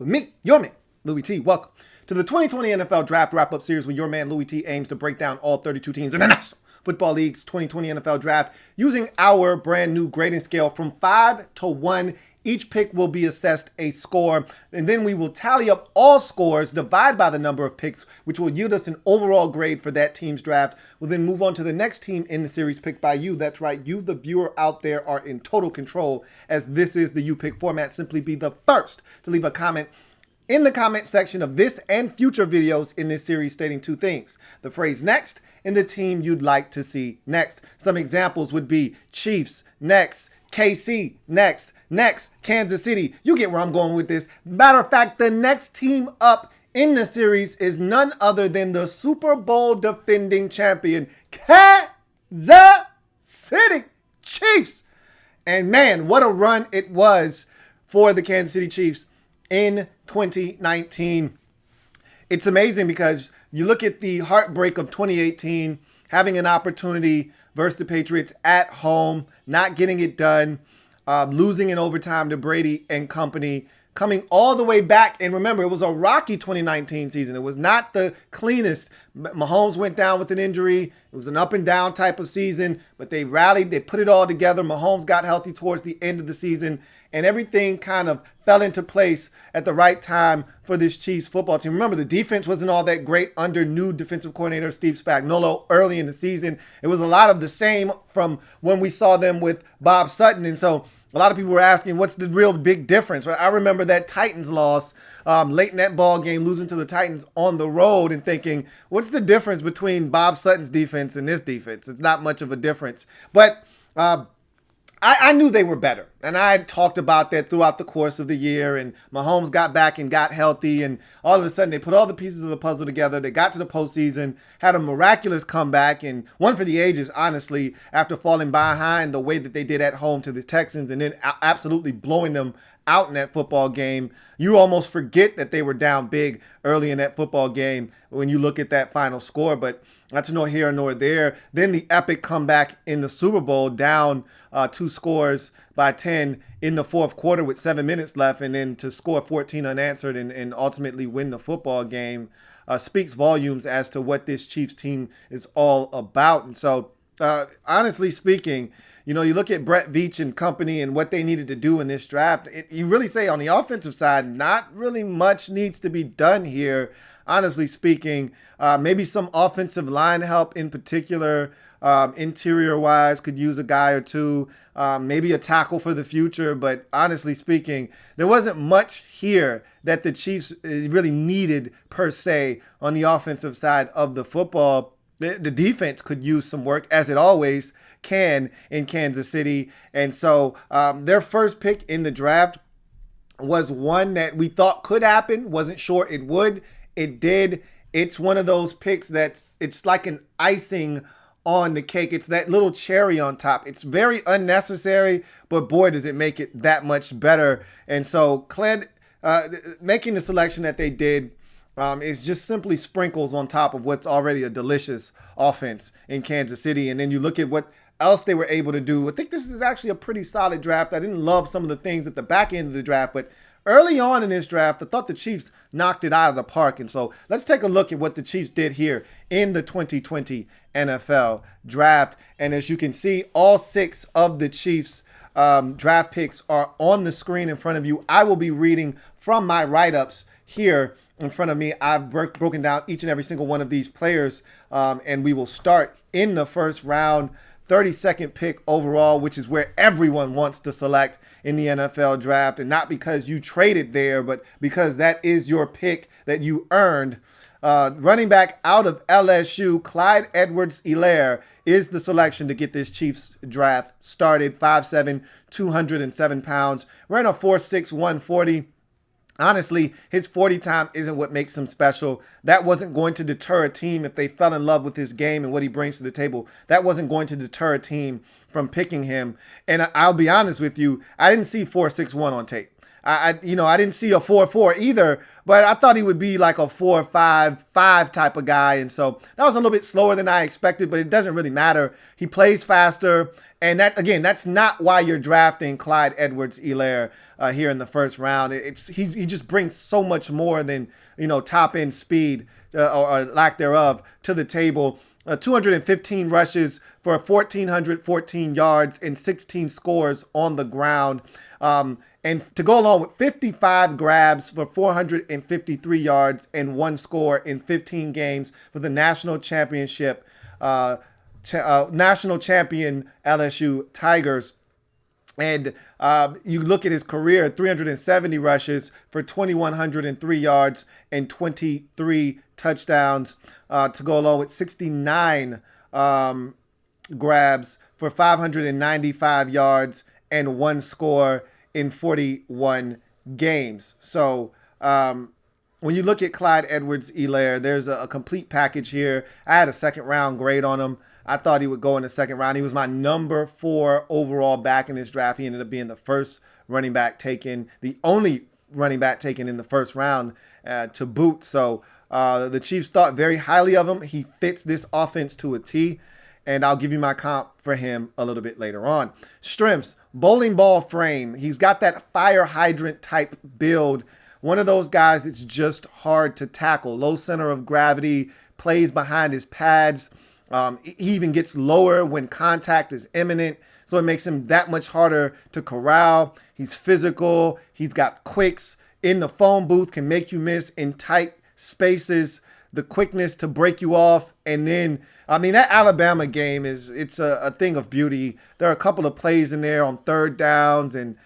with me, your man, Louie T. Welcome to the 2020 NFL Draft Wrap-Up Series, where your man Louie T aims to break down all 32 teams in the National Football League's 2020 NFL Draft using our brand new grading scale from 5 to 1. Each pick will be assessed a score, and then we will tally up all scores, divide by the number of picks, which will yield us an overall grade for that team's draft. We'll then move on to the next team in the series picked by you. That's right, you, the viewer out there, are in total control, as this is the U-Pick format. Simply be the first to leave a comment in the comment section of this and future videos in this series stating two things: the phrase next and the team you'd like to see next. Some examples would be Chiefs next, KC next, Kansas City. You get where I'm going with this. Matter of fact, the next team up in the series is none other than the Super Bowl defending champion, Kansas City Chiefs. And man, what a run it was for the Kansas City Chiefs in 2019. It's amazing because you look at the heartbreak of 2018, having an opportunity versus the Patriots at home, not getting it done, losing in overtime to Brady and company, coming all the way back. And remember, it was a rocky 2019 season. It was not the cleanest. Mahomes went down with an injury. It was an up and down type of season, but they rallied. They put it all together. Mahomes got healthy towards the end of the season, and everything kind of fell into place at the right time for this Chiefs football team. Remember, the defense wasn't all that great under new defensive coordinator Steve Spagnuolo early in the season. It was a lot of the same from when we saw them with Bob Sutton. And so a lot of people were asking, what's the real big difference? I remember that Titans loss late in that ball game, losing to the Titans on the road, and thinking, what's the difference between Bob Sutton's defense and this defense? It's not much of a difference. But I knew they were better, and I had talked about that throughout the course of the year, and Mahomes got back and got healthy, and all of a sudden they put all the pieces of the puzzle together. They got to the postseason, had a miraculous comeback, and one for the ages, honestly, after falling behind the way that they did at home to the Texans and then absolutely blowing them out in that football game. You almost forget that they were down big early in that football game when you look at that final score, but that's nor here nor there. Then the epic comeback in the Super Bowl, down 2 scores by 10 in the fourth quarter with 7 minutes left, and then to score 14 unanswered and ultimately win the football game speaks volumes as to what this Chiefs team is all about. And so, honestly speaking, you know, you look at Brett Veach and company and what they needed to do in this draft. You really say on the offensive side, not really much needs to be done here. Honestly speaking, maybe some offensive line help in particular, interior-wise, could use a guy or two, maybe a tackle for the future. But honestly speaking, there wasn't much here that the Chiefs really needed per se on the offensive side of the football. The defense could use some work, as it always can in Kansas City. And so their first pick in the draft was one that we thought could happen, wasn't sure it would. It did. It's one of those picks it's like an icing on the cake. It's that little cherry on top. It's very unnecessary, but boy, does it make it that much better. And so Clyde making the selection that they did is just simply sprinkles on top of what's already a delicious offense in Kansas City. And then you look at what else they were able to do. I think this is actually a pretty solid draft. I didn't love some of the things at the back end of the draft, but early on in this draft, I thought the Chiefs knocked it out of the park. And so let's take a look at what the Chiefs did here in the 2020 NFL Draft. And as you can see, all 6 of the Chiefs draft picks are on the screen in front of you. I will be reading from my write-ups here in front of me. I've broken down each and every single one of these players, and we will start in the first round. 32nd pick overall, which is where everyone wants to select in the NFL draft, and not because you traded there, but because that is your pick that you earned. Running back out of LSU, Clyde Edwards-Helaire is the selection to get this Chiefs draft started. 5'7", 207 pounds, ran a 4.6, 140. Honestly, his 40 time isn't what makes him special. That wasn't going to deter a team if they fell in love with his game and what he brings to the table. That wasn't going to deter a team from picking him. And I'll be honest with you, I didn't see 4.61 on tape. I didn't see a 4.4 either, but I thought he would be like a 4-5 type of guy. And so that was a little bit slower than I expected, but it doesn't really matter. He plays faster. And that, again, that's not why you're drafting Clyde Edwards-Helaire here in the first round. He just brings so much more than, top end speed or lack thereof to the table. 215 rushes for 1,414 yards and 16 scores on the ground. And to go along with 55 grabs for 453 yards and 1 score in 15 games for the national championship, national champion LSU Tigers. And you look at his career, 370 rushes for 2,103 yards and 23 touchdowns to go along with 69 grabs for 595 yards and 1 score in 41 games. So when you look at Clyde Edwards-Helaire, there's a complete package here. I had a second round grade on him. I thought he would go in the second round. He was my number 4 overall back in this draft. He ended up being the first running back taken, the only running back taken in the first round to boot. So the Chiefs thought very highly of him. He fits this offense to a T, and I'll give you my comp for him a little bit later on. Strengths, bowling ball frame. He's got that fire hydrant type build. One of those guys that's just hard to tackle. Low center of gravity, plays behind his pads. He even gets lower when contact is imminent, so it makes him that much harder to corral. He's physical. He's got quicks in the phone booth, can make you miss in tight spaces, the quickness to break you off. And then, that Alabama game it's a thing of beauty. There are a couple of plays in there on third downs and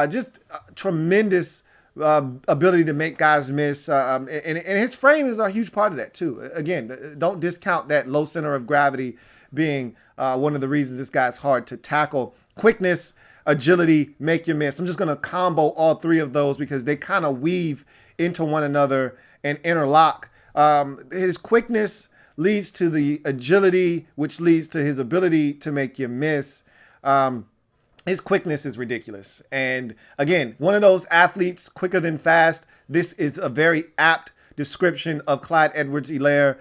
just tremendous ability to make guys miss. And his frame is a huge part of that too. Again, don't discount that low center of gravity being one of the reasons this guy's hard to tackle. Quickness, agility, make you miss. I'm just going to combo all 3 of those because they kind of weave into one another and interlock. His quickness leads to the agility, which leads to his ability to make you miss. His quickness is ridiculous. And again, one of those athletes, quicker than fast. This is a very apt description of Clyde Edwards-Helaire.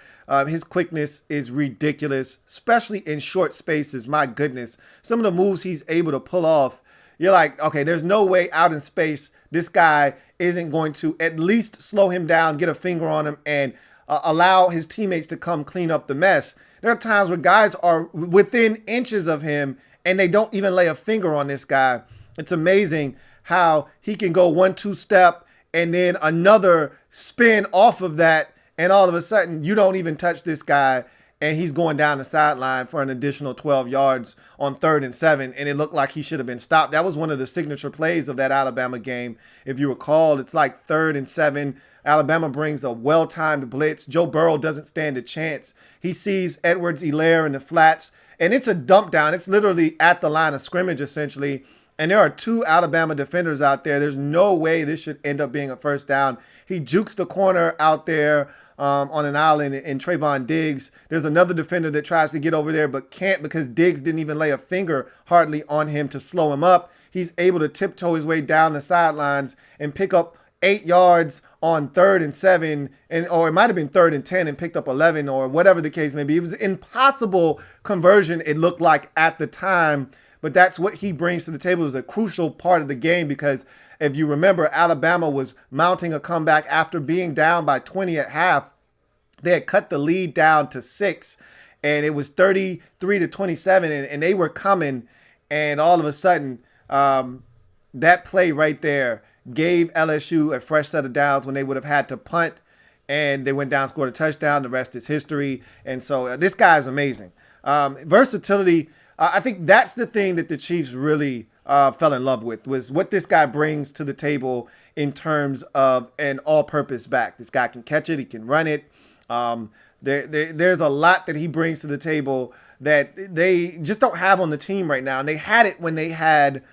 His quickness is ridiculous, especially in short spaces. My goodness. Some of the moves he's able to pull off, you're like, okay, there's no way out in space this guy isn't going to at least slow him down, get a finger on him, and allow his teammates to come clean up the mess. There are times where guys are within inches of him and they don't even lay a finger on this guy. It's amazing how he can go 1-2 step and then another spin off of that, and all of a sudden you don't even touch this guy and he's going down the sideline for an additional 12 yards on 3rd and 7, and it looked like he should have been stopped. That was one of the signature plays of that Alabama game. If you recall, it's like 3rd and 7. Alabama brings a well-timed blitz. Joe Burrow doesn't stand a chance. He sees Edwards-Helaire in the flats, and it's a dump down. It's literally at the line of scrimmage, essentially. And there are 2 Alabama defenders out there. There's no way this should end up being a first down. He jukes the corner out there on an island in Trayvon Diggs. There's another defender that tries to get over there but can't because Diggs didn't even lay a finger hardly on him to slow him up. He's able to tiptoe his way down the sidelines and pick up 8 yards on 3rd and 7, or it might have been 3rd and 10 and picked up 11, or whatever the case may be. It was an impossible conversion, it looked like at the time, but that's what he brings to the table. It was a crucial part of the game because if you remember, Alabama was mounting a comeback after being down by 20 at half. They had cut the lead down to 6, and it was 33-27, and they were coming, and all of a sudden, that play right there gave LSU a fresh set of downs when they would have had to punt, and they went down, scored a touchdown. The rest is history. And so this guy is amazing. Versatility, I think that's the thing that the Chiefs really fell in love with, was what this guy brings to the table in terms of an all-purpose back. This guy can catch it. He can run it. There's a lot that he brings to the table that they just don't have on the team right now. And they had it when they had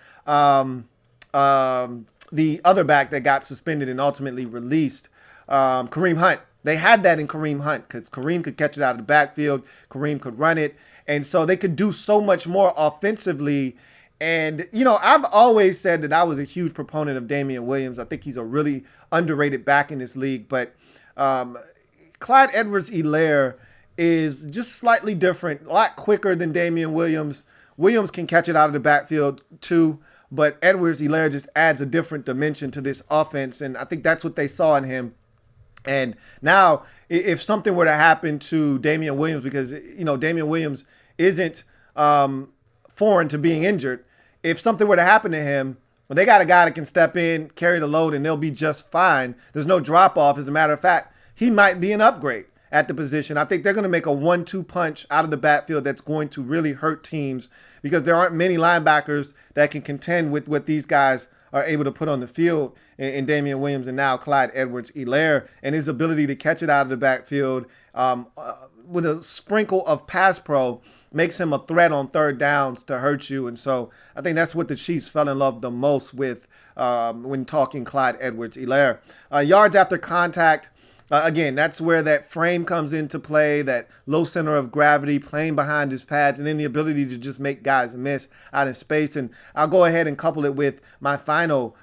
the other back that got suspended and ultimately released, Kareem Hunt. They had that in Kareem Hunt because Kareem could catch it out of the backfield. Kareem could run it. And so they could do so much more offensively. And, I've always said that I was a huge proponent of Damian Williams. I think he's a really underrated back in this league. But Clyde Edwards-Helaire is just slightly different, a lot quicker than Damian Williams. Williams can catch it out of the backfield too, but Edwards-Helaire just adds a different dimension to this offense, and I think that's what they saw in him. And now, if something were to happen to Damian Williams, because Damian Williams isn't foreign to being injured, if something were to happen to him, well, they got a guy that can step in, carry the load, and they'll be just fine. There's no drop off. As a matter of fact, he might be an upgrade at the position. I think they're going to make a 1-2 punch out of the backfield that's going to really hurt teams, because there aren't many linebackers that can contend with what these guys are able to put on the field in Damian Williams and now Clyde Edwards-Helaire, and his ability to catch it out of the backfield with a sprinkle of pass pro makes him a threat on third downs to hurt you. And so I think that's what the Chiefs fell in love the most with when talking Clyde Edwards-Helaire. Yards after contact. Again, that's where that frame comes into play, that low center of gravity, playing behind his pads, and then the ability to just make guys miss out in space. And I'll go ahead and couple it with my final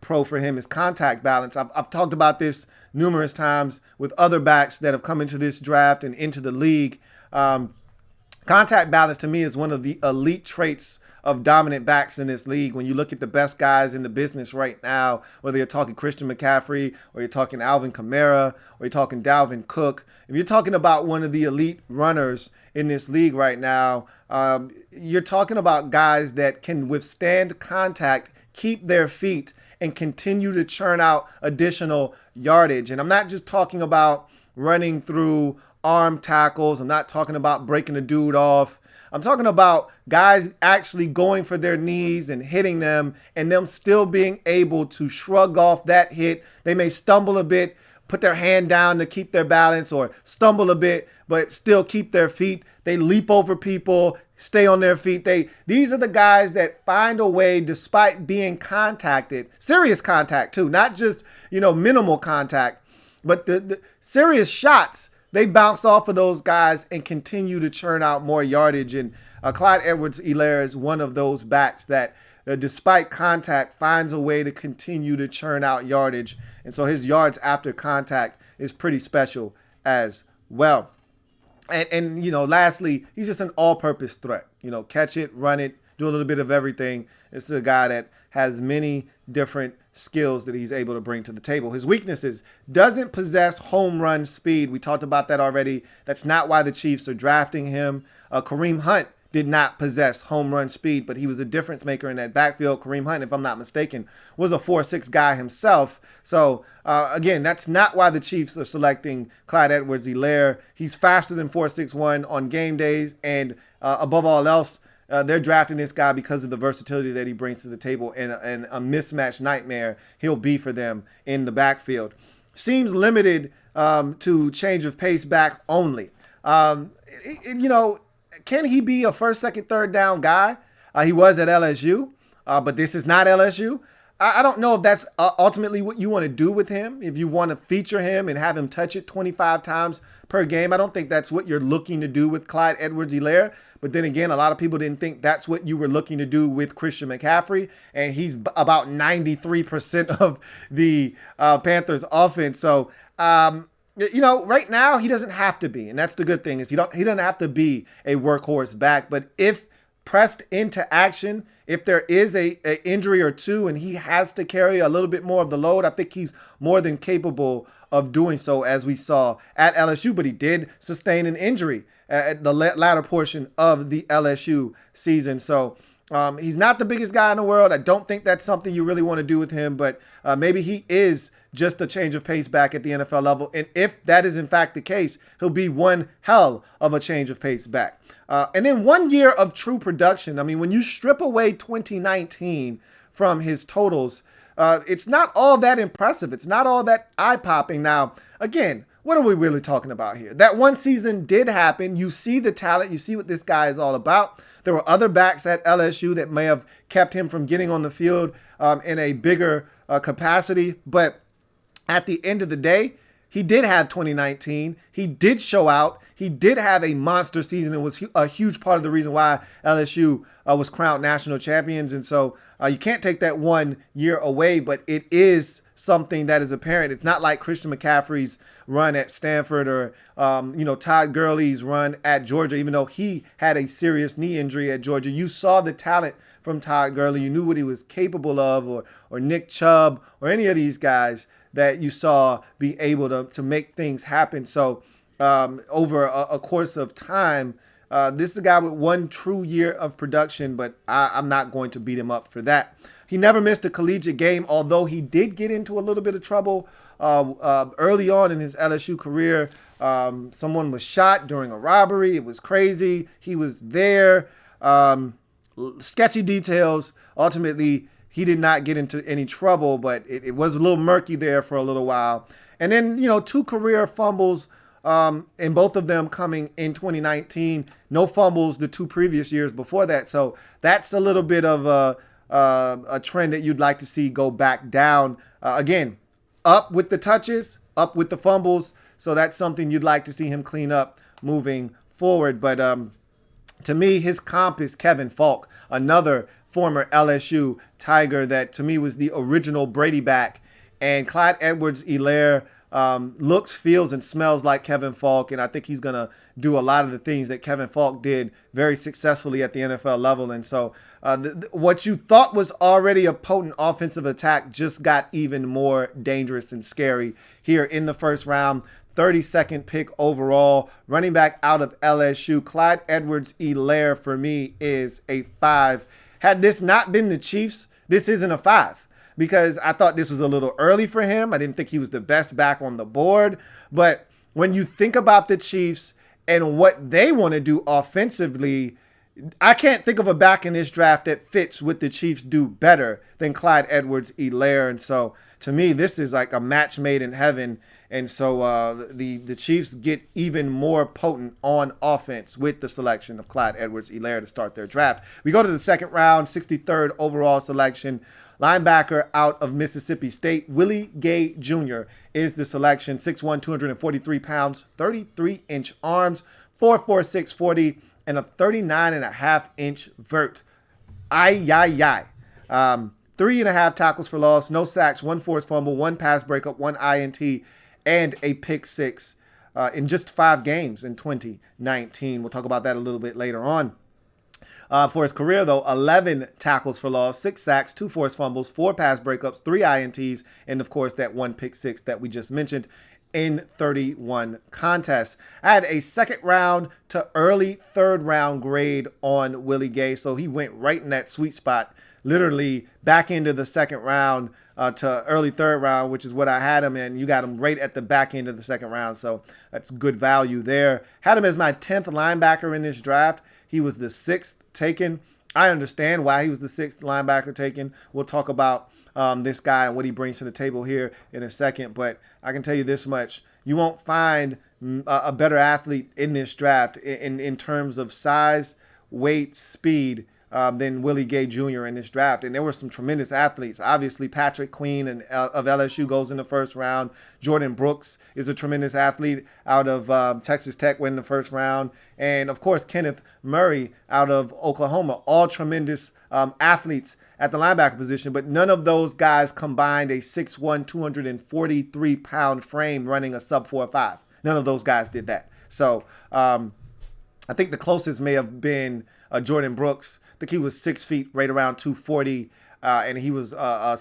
pro for him is contact balance. I've talked about this numerous times with other backs that have come into this draft and into the league. Contact balance to me is one of the elite traits of dominant backs in this league. When you look at the best guys in the business right now, whether you're talking Christian McCaffrey or you're talking Alvin Kamara or you're talking Dalvin Cook, if you're talking about one of the elite runners in this league right now, you're talking about guys that can withstand contact, keep their feet, and continue to churn out additional yardage. And I'm not just talking about running through arm tackles. I'm not talking about breaking a dude off. I'm talking about guys actually going for their knees and hitting them, and them still being able to shrug off that hit. They may stumble a bit, put their hand down to keep their balance, or stumble a bit, but still keep their feet. They leap over people, stay on their feet. These are the guys that find a way, despite being contacted, serious contact too, not just, minimal contact, but the serious shots. They bounce off of those guys and continue to churn out more yardage. And Clyde Edwards-Helaire is one of those backs that, despite contact, finds a way to continue to churn out yardage. And so his yards after contact is pretty special as well. And lastly, he's just an all-purpose threat. Catch it, run it, do a little bit of everything. It's a guy that has many different skills that he's able to bring to the table. His weaknesses: doesn't possess home run speed. We talked about that already. That's not why the Chiefs are drafting him. Kareem Hunt did not possess home run speed, but he was a difference maker in that backfield. Kareem Hunt, if I'm not mistaken, was a 4.6 guy himself. So again, that's not why the Chiefs are selecting Clyde Edwards-Helaire. He's faster than 4.61 on game days, and above all else, they're drafting this guy because of the versatility that he brings to the table, and a mismatch nightmare he'll be for them in the backfield. Seems limited to change of pace back only. Can he be a first, second, third down guy? He was at LSU, but this is not LSU. I don't know if that's ultimately what you want to do with him. If you want to feature him and have him touch it 25 times per game, I don't think that's what you're looking to do with Clyde Edwards-Helaire. But then again, a lot of people didn't think that's what you were looking to do with Christian McCaffrey, and he's about 93% of the Panthers offense. So, right now he doesn't have to be, and that's the good thing, is he doesn't have to be a workhorse back. But if pressed into action, if there is a injury or two and he has to carry a little bit more of the load, I think he's more than capable of doing so, as we saw at LSU. But he did sustain an injury at the latter portion of the LSU season. So he's not the biggest guy in the world. I don't think that's something you really want to do with him, but maybe he is just a change of pace back at the NFL level. And if that is in fact the case, he'll be one hell of a change of pace back. And then 1 year of true production. I mean, when you strip away 2019 from his totals, it's not all that impressive. It's not all that eye-popping. Now, again, what are we really talking about here? That one season did happen. You see the talent. You see what this guy is all about. There were other backs at LSU that may have kept him from getting on the field in a bigger capacity. But at the end of the day, he did have 2019. He did show out. He did have a monster season. It was a huge part of the reason why LSU was crowned national champions. And so you can't take that 1 year away, but it is something that is apparent. It's not like Christian McCaffrey's run at Stanford or, Todd Gurley's run at Georgia, even though he had a serious knee injury at Georgia. You saw the talent from Todd Gurley. You knew what he was capable of, or Nick Chubb or any of these guys that you saw be able to make things happen. So over a course of time, this is a guy with 1 true year of production, but I'm not going to beat him up for that. He never missed a collegiate game, although he did get into a little bit of trouble early on in his LSU career. Someone was shot during a robbery. It was crazy. He was there. Sketchy details. Ultimately, he did not get into any trouble, but it was a little murky there for a little while. And then, 2 career fumbles, and both of them coming in 2019. No fumbles the 2 previous years before that. So that's a little bit of a trend that you'd like to see go back down. Again, up with the touches, up with the fumbles. So that's something you'd like to see him clean up moving forward. But to me, his comp is Kevin Falk, another former LSU Tiger that to me was the original Brady back. And Clyde Edwards-Helaire looks, feels, and smells like Kevin Falk. And I think he's going to do a lot of the things that Kevin Falk did very successfully at the NFL level. And so what you thought was already a potent offensive attack just got even more dangerous and scary here in the first round. 32nd pick overall, running back out of LSU. Clyde Edwards-Helaire for me is a 5. Had this not been the Chiefs, this isn't a 5 because I thought this was a little early for him. I didn't think he was the best back on the board. But when you think about the Chiefs and what they want to do offensively, I can't think of a back in this draft that fits what the Chiefs do better than Clyde Edwards-Helaire. And so to me, this is like a match made in heaven. And so the Chiefs get even more potent on offense with the selection of Clyde Edwards-Helaire to start their draft. We go to the second round, 63rd overall selection. Linebacker out of Mississippi State, Willie Gay Jr. is the selection. 6'1", 243 pounds, 33-inch arms, 4'4", 640, and a 39.5-inch vert. Ay. 3.5 tackles for loss, no sacks, 1 forced fumble, 1 pass breakup, 1 INT, and a pick 6 in just 5 games in 2019. We'll talk about that a little bit later on. For his career, though, 11 tackles for loss, 6 sacks, 2 forced fumbles, 4 pass breakups, 3 INTs, and, of course, that 1 pick 6 that we just mentioned in 31 contests. I had a second round to early third round grade on Willie Gay, so he went right in that sweet spot, literally back into the second round to early third round, which is what I had him in. You got him right at the back end of the second round, so that's good value there. Had him as my 10th linebacker in this draft. He was the 6th taken. I understand why he was the 6th linebacker taken. We'll talk about this guy and what he brings to the table here in a second, but I can tell you this much. You won't find a better athlete in this draft in terms of size, weight, speed, than Willie Gay Jr. in this draft. And there were some tremendous athletes. Obviously, Patrick Queen of LSU goes in the first round. Jordan Brooks is a tremendous athlete out of Texas Tech, went in the first round. And, of course, Kenneth Murray out of Oklahoma. All tremendous athletes at the linebacker position, but none of those guys combined a 6'1", 243-pound frame running a sub 4.5. None of those guys did that. So I think the closest may have been Jordan Brooks. I think he was 6 feet, right around 240, and he was a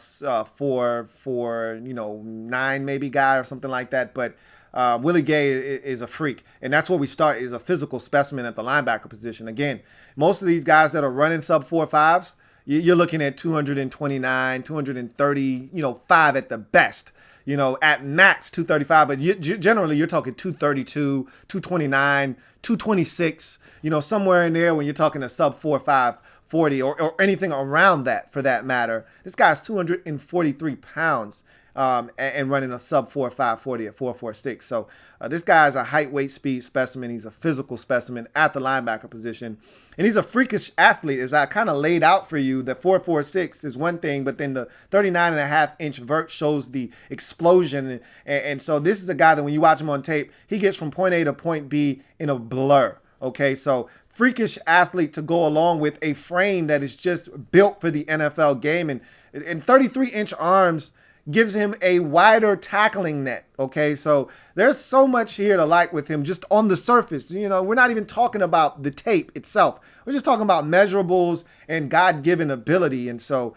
4'9" maybe guy or something like that. But Willie Gay is a freak, and that's where we start, is a physical specimen at the linebacker position. Again, most of these guys that are running sub 4.5s, you're looking at 229, 230, 5 at the best. At max 235, but generally you're talking 232, 229, 226, somewhere in there when you're talking a sub 4.5 40 or anything around that for that matter. This guy's 243 pounds. and running a sub 4.5 40 at 4.46. So this guy is a height, weight, speed specimen. He's a physical specimen at the linebacker position. And he's a freakish athlete, as I kind of laid out for you. The 4.46 is one thing, but then the 39.5-inch vert shows the explosion. And so this is a guy that when you watch him on tape, he gets from point A to point B in a blur. Okay, so freakish athlete to go along with a frame that is just built for the NFL game. And 33-inch arms gives him a wider tackling net. Okay, so there's so much here to like with him just on the surface. You know, we're not even talking about the tape itself. We're just talking about measurables and God-given ability. And so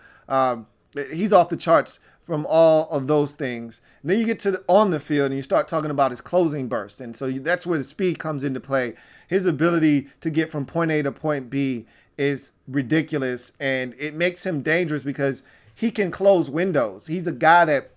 he's off the charts from all of those things. And then you get to on the field and you start talking about his closing burst. And so that's where the speed comes into play. His ability to get from point A to point B is ridiculous, and it makes him dangerous because he can close windows. He's a guy that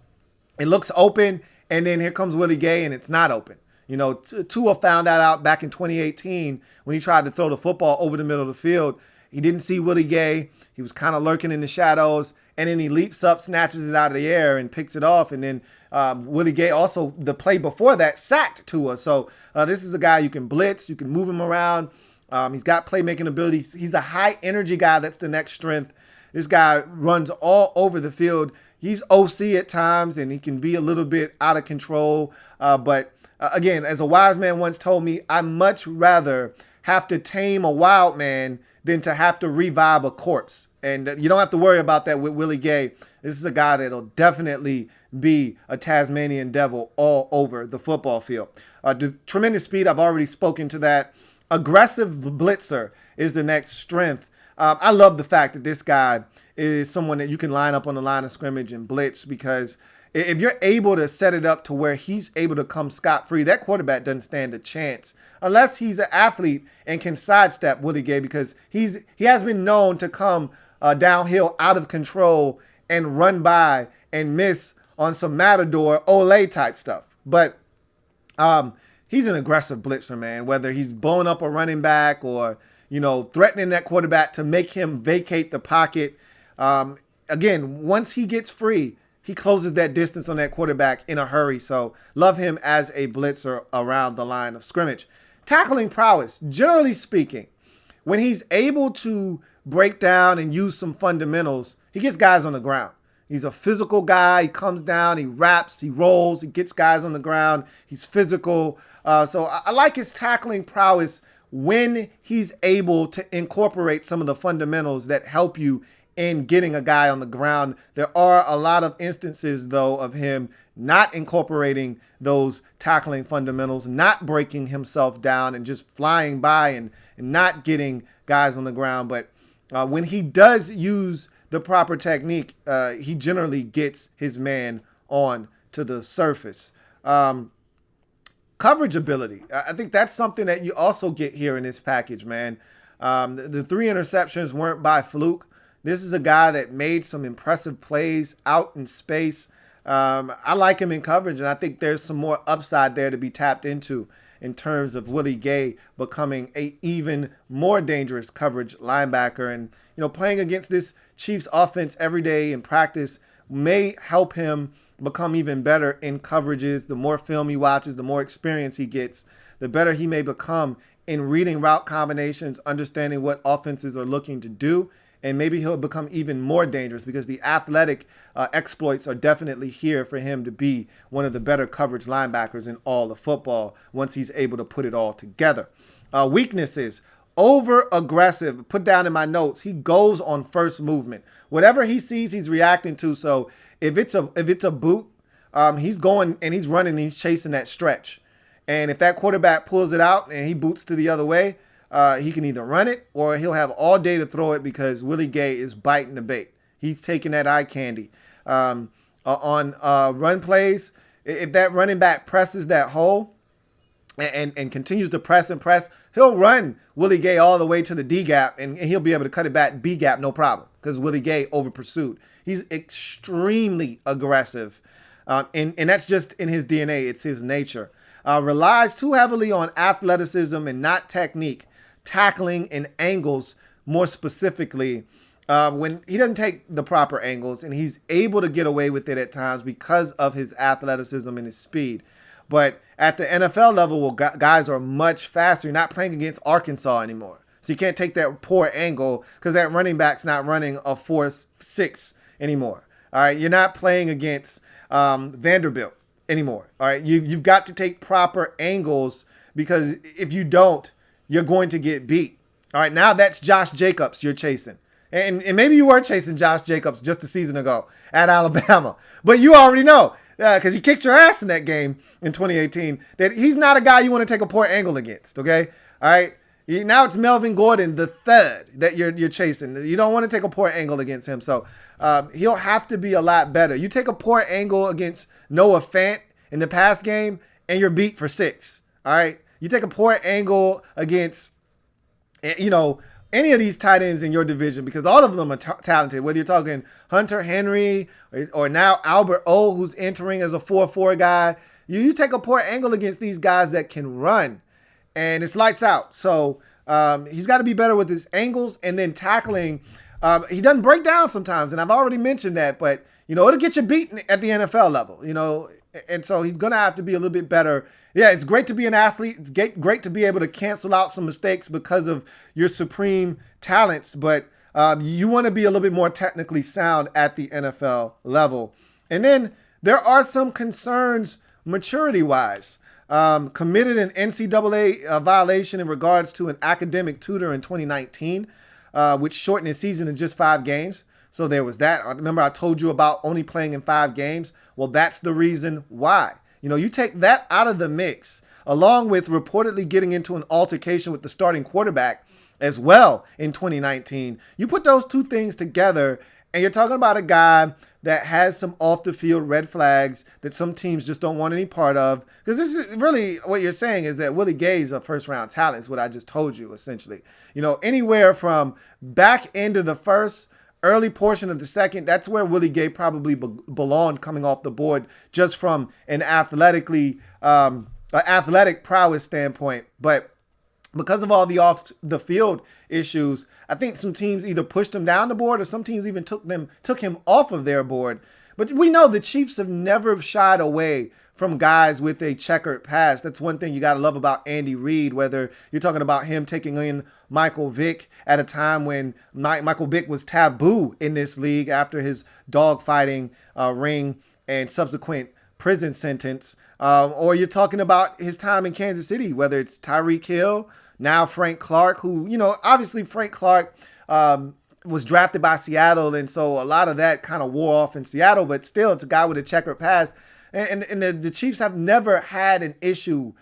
it looks open, and then here comes Willie Gay, and it's not open. You know, Tua found that out back in 2018 when he tried to throw the football over the middle of the field. He didn't see Willie Gay. He was kind of lurking in the shadows, and then he leaps up, snatches it out of the air, and picks it off. And then Willie Gay also, the play before that, sacked Tua. So this is a guy you can blitz, you can move him around. He's got playmaking abilities. He's a high-energy guy. That's the next strength. This guy runs all over the field. He's OC at times, and he can be a little bit out of control. But again, as a wise man once told me, I'd much rather have to tame a wild man than to have to revive a corpse. And you don't have to worry about that with Willie Gay. This is a guy that'll definitely be a Tasmanian devil all over the football field. The tremendous speed, I've already spoken to that. Aggressive blitzer is the next strength. I love the fact that this guy is someone that you can line up on the line of scrimmage and blitz, because if you're able to set it up to where he's able to come scot-free, that quarterback doesn't stand a chance unless he's an athlete and can sidestep Willie Gay, because he has been known to come downhill out of control and run by and miss on some Matador Elaire type stuff. But he's an aggressive blitzer, man, whether he's blowing up a running back or, you know, threatening that quarterback to make him vacate the pocket. Again, once he gets free, he closes that distance on that quarterback in a hurry. So love him as a blitzer around the line of scrimmage. Tackling prowess, generally speaking, when he's able to break down and use some fundamentals, he gets guys on the ground. He's a physical guy. He comes down, he wraps, he rolls, he gets guys on the ground. He's physical. So I like his tackling prowess when he's able to incorporate some of the fundamentals that help you in getting a guy on the ground. There are a lot of instances, though, of him not incorporating those tackling fundamentals, not breaking himself down and just flying by and not getting guys on the ground. But when he does use the proper technique, he generally gets his man on to the surface. Coverage ability. I think that's something that you also get here in this package, man. The 3 interceptions weren't by fluke. This is a guy that made some impressive plays out in space. I like him in coverage, and I think there's some more upside there to be tapped into in terms of Willie Gay becoming a even more dangerous coverage linebacker. And, you know, playing against this Chiefs offense every day in practice may help him become even better in coverages. The more film he watches, the more experience he gets, the better he may become in reading route combinations, understanding what offenses are looking to do. And maybe he'll become even more dangerous because the athletic exploits are definitely here for him to be one of the better coverage linebackers in all of football once he's able to put it all together. Weaknesses: over aggressive. Put down in my notes, he goes on first movement. Whatever he sees, he's reacting to. So if it's a boot, he's going and he's running and he's chasing that stretch. And if that quarterback pulls it out and he boots to the other way, he can either run it or he'll have all day to throw it because Willie Gay is biting the bait. He's taking that eye candy. On run plays, if that running back presses that hole and continues to press and press, he'll run Willie Gay all the way to the D gap and he'll be able to cut it back B gap, no problem, because Willie Gay over pursued. He's extremely aggressive, and that's just in his DNA. It's his nature. Relies too heavily on athleticism and not technique. Tackling and angles more specifically. when he doesn't take the proper angles, and he's able to get away with it at times because of his athleticism and his speed. But at the NFL level, well, guys are much faster. You're not playing against Arkansas anymore. So you can't take that poor angle because that running back's not running a 4.6 anymore. All right, you're not playing against Vanderbilt anymore. All right, you've got to take proper angles because if you don't, you're going to get beat. All right, now that's Josh Jacobs you're chasing. And maybe you were chasing Josh Jacobs just a season ago at Alabama. But you already know, because he kicked your ass in that game in 2018, that he's not a guy you want to take a poor angle against, okay? All right? Now it's Melvin Gordon, the third, that you're chasing. You don't want to take a poor angle against him. So he'll have to be a lot better. You take a poor angle against Noah Fant in the pass game, and you're beat for 6, all right? You take a poor angle against, any of these tight ends in your division, because all of them are talented, whether you're talking Hunter Henry or now Albert O, who's entering as a 4.4 guy. You take a poor angle against these guys that can run, and it's lights out. So he's got to be better with his angles and then tackling. He doesn't break down sometimes, and I've already mentioned that, but, it'll get you beaten at the NFL level, and so he's going to have to be a little bit better. Yeah, it's great to be an athlete. It's great to be able to cancel out some mistakes because of your supreme talents, but you want to be a little bit more technically sound at the NFL level. And then there are some concerns maturity-wise. Committed an NCAA violation in regards to an academic tutor in 2019, which shortened his season to just 5 games. So there was that. Remember I told you about only playing in 5 games? Well, that's the reason why. You take that out of the mix, along with reportedly getting into an altercation with the starting quarterback as well in 2019. You put those two things together, and you're talking about a guy that has some off-the-field red flags that some teams just don't want any part of. Because this is really what you're saying is that Willie Gay is a first-round talent, is what I just told you, essentially. Anywhere from back end of the first, early portion of the second, that's where Willie Gay probably belonged coming off the board just from an athletic prowess standpoint. But because of all the off the field issues, I think some teams either pushed him down the board or some teams even took him off of their board. But we know the Chiefs have never shied away from guys with a checkered past. That's one thing you got to love about Andy Reid, whether you're talking about him taking in Michael Vick at a time when Michael Vick was taboo in this league after his dogfighting ring and subsequent prison sentence. Or you're talking about his time in Kansas City, whether it's Tyreek Hill, now Frank Clark, who, obviously Frank Clark was drafted by Seattle, and so a lot of that kind of wore off in Seattle, but still it's a guy with a checkered past. And the Chiefs have never had an issue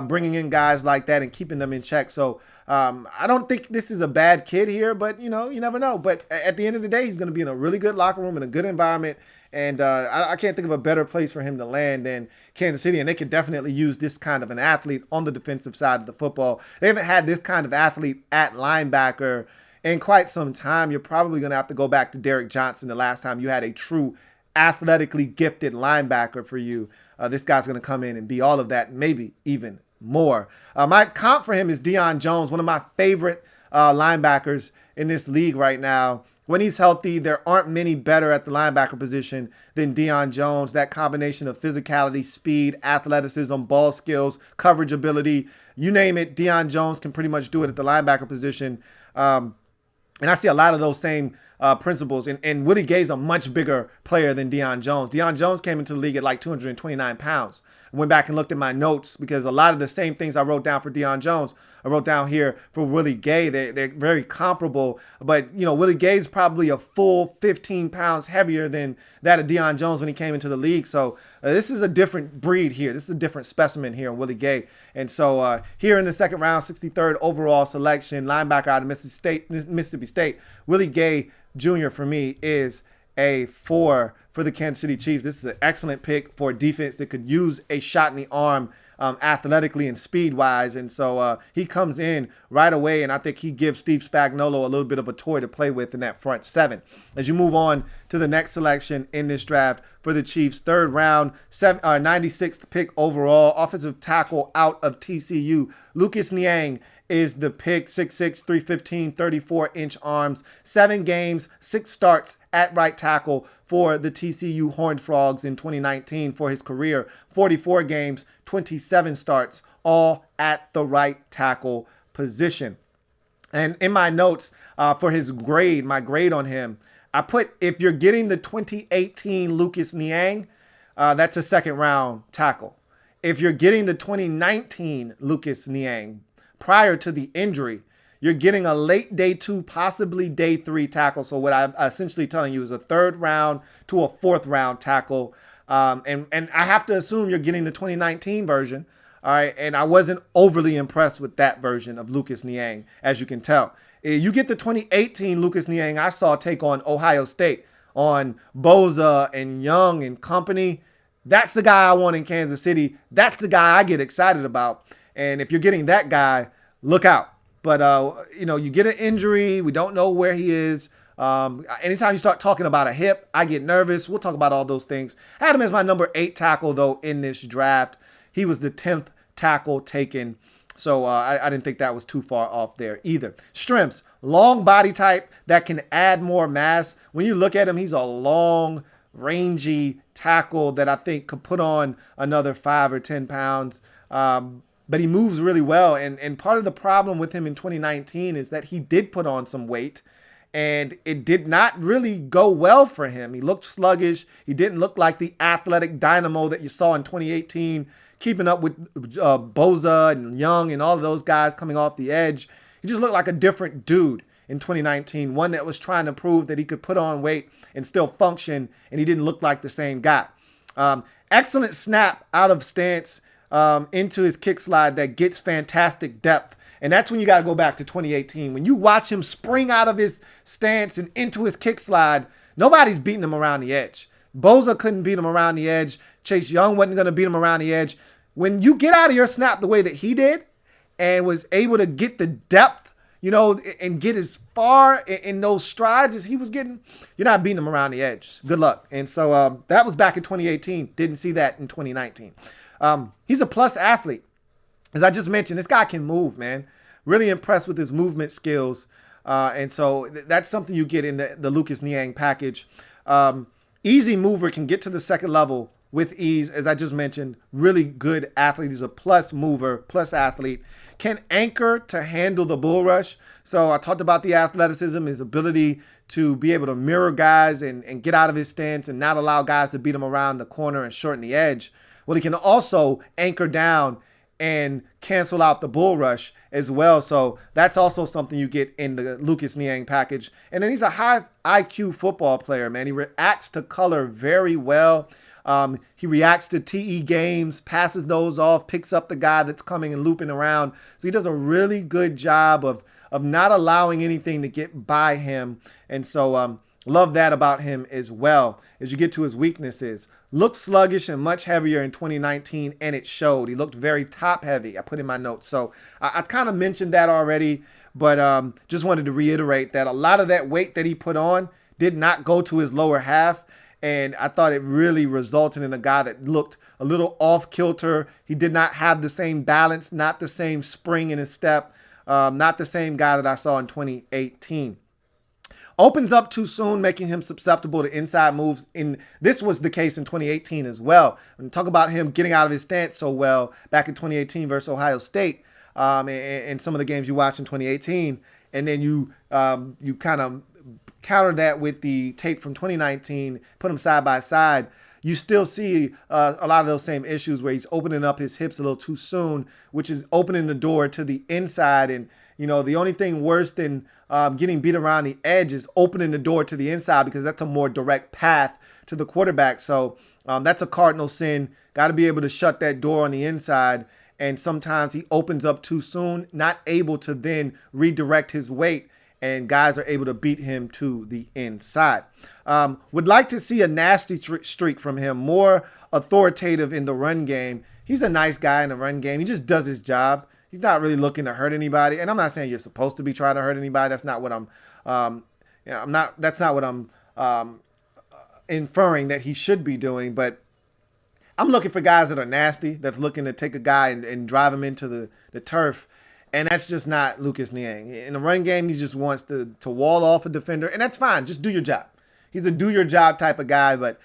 bringing in guys like that and keeping them in check. So I don't think this is a bad kid here, but, you never know. But at the end of the day, he's going to be in a really good locker room, in a good environment. And I can't think of a better place for him to land than Kansas City. And they could definitely use this kind of an athlete on the defensive side of the football. They haven't had this kind of athlete at linebacker in quite some time. You're probably going to have to go back to Derrick Johnson the last time you had a true athletically gifted linebacker for you. This guy's going to come in and be all of that, maybe even more. My comp for him is Dion Jones, one of my favorite linebackers in this league right now. When he's healthy, there aren't many better at the linebacker position than Dion Jones. That combination of physicality, speed, athleticism, ball skills, coverage ability, you name it, Dion Jones can pretty much do it at the linebacker position. And I see a lot of those same principles. And Willie Gay's a much bigger player than Dion Jones. Dion Jones came into the league at like 229 pounds. I went back and looked at my notes because a lot of the same things I wrote down for Dion Jones, I wrote down here for Willie Gay. They're very comparable. But, Willie Gay's probably a full 15 pounds heavier than that of Dion Jones when he came into the league. So this is a different breed here. This is a different specimen here in Willie Gay. And so here in the second round, 63rd overall selection, linebacker out of Mississippi State, Willie Gay Jr. for me is a 4 for the Kansas City Chiefs. This is an excellent pick for a defense that could use a shot in the arm athletically and speed-wise. And so he comes in right away, and I think he gives Steve Spagnuolo a little bit of a toy to play with in that front 7. As you move on to the next selection in this draft for the Chiefs, third round, 96th pick overall, offensive tackle out of TCU, Lucas Niang, is the pick, 6'6", 315, 34-inch arms, 7 games, 6 starts at right tackle for the TCU Horned Frogs in 2019 for his career, 44 games, 27 starts, all at the right tackle position. And in my notes for his grade, my grade on him, I put, if you're getting the 2018 Lucas Niang, that's a second round tackle. If you're getting the 2019 Lucas Niang prior to the injury, you're getting a late day 2, possibly day 3 tackle. So what I'm essentially telling you is a 3rd round to a 4th round tackle. And I have to assume you're getting the 2019 version. All right. And I wasn't overly impressed with that version of Lucas Niang, as you can tell. You get the 2018 Lucas Niang I saw take on Ohio State on Boza and Young and company. That's the guy I want in Kansas City. That's the guy I get excited about. And if you're getting that guy, look out. But, you get an injury. We don't know where he is. Anytime you start talking about a hip, I get nervous. We'll talk about all those things. I had him as my number 8 tackle, though, in this draft. He was the 10th tackle taken. So I didn't think that was too far off there either. Strengths, long body type that can add more mass. When you look at him, he's a long, rangy tackle that I think could put on another 5 or 10 pounds. But he moves really well. And part of the problem with him in 2019 is that he did put on some weight and it did not really go well for him. He looked sluggish. He didn't look like the athletic dynamo that you saw in 2018, keeping up with Boza and Young and all of those guys coming off the edge. He just looked like a different dude in 2019, one that was trying to prove that he could put on weight and still function, and he didn't look like the same guy. Excellent snap out of stance into his kick slide that gets fantastic depth. And that's when you got to go back to 2018. When you watch him spring out of his stance and into his kick slide, nobody's beating him around the edge. Boza couldn't beat him around the edge. Chase Young wasn't going to beat him around the edge. When you get out of your snap the way that he did and was able to get the depth, and get as far in those strides as he was getting, you're not beating him around the edge. Good luck. And so that was back in 2018. Didn't see that in 2019. He's a plus athlete. As I just mentioned, this guy can move, man. Really impressed with his movement skills. And so that's something you get in the Lucas Niang package. Easy mover, can get to the second level with ease. As I just mentioned, really good athlete. He's a plus mover, plus athlete. Can anchor to handle the bull rush. So I talked about the athleticism, his ability to be able to mirror guys and get out of his stance and not allow guys to beat him around the corner and shorten the edge. Well, he can also anchor down and cancel out the bull rush as well. So that's also something you get in the Lucas Niang package. And then he's a high IQ football player, man. He reacts to color very well. He reacts to TE games, passes those off, picks up the guy that's coming and looping around. So he does a really good job of not allowing anything to get by him. And so love that about him as well. As you get to his weaknesses, looked sluggish and much heavier in 2019, and it showed. He looked very top heavy. I put in my notes. So I kind of mentioned that already, but just wanted to reiterate that a lot of that weight that he put on did not go to his lower half. And I thought it really resulted in a guy that looked a little off kilter. He did not have the same balance, not the same spring in his step, not the same guy that I saw in 2018. Opens up too soon, making him susceptible to inside moves. This was the case in 2018 as well. When you talk about him getting out of his stance so well back in 2018 versus Ohio State, and some of the games you watched in 2018, and then you kind of counter that with the tape from 2019, put them side by side, you still see a lot of those same issues where he's opening up his hips a little too soon, which is opening the door to the inside. And, the only thing worse than getting beat around the edge is opening the door to the inside, because that's a more direct path to the quarterback. So that's a cardinal sin. Got to be able to shut that door on the inside. And sometimes he opens up too soon, not able to then redirect his weight, and guys are able to beat him to the inside. Would like to see a nasty streak from him, more authoritative in the run game. He's a nice guy in the run game. He just does his job. He's not really looking to hurt anybody. And I'm not saying you're supposed to be trying to hurt anybody. That's not what that's not what I'm inferring that he should be doing. But I'm looking for guys that are nasty, that's looking to take a guy and drive him into the turf. And that's just not Lucas Niang. In the run game, he just wants to wall off a defender, and that's fine. Just do your job. He's a do your job type of guy, but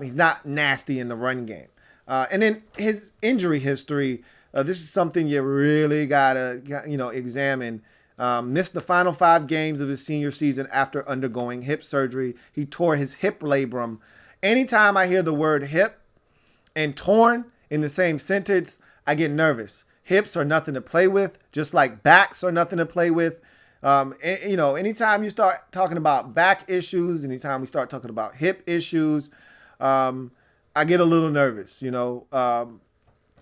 he's not nasty in the run game. And then his injury history, this is something you really gotta examine. Missed the final 5 games of his senior season after undergoing hip surgery. He tore his hip labrum. Anytime I hear the word hip and torn in the same sentence, I get nervous. Hips are nothing to play with, just like backs are nothing to play with. Anytime you start talking about back issues, anytime we start talking about hip issues, I get a little nervous.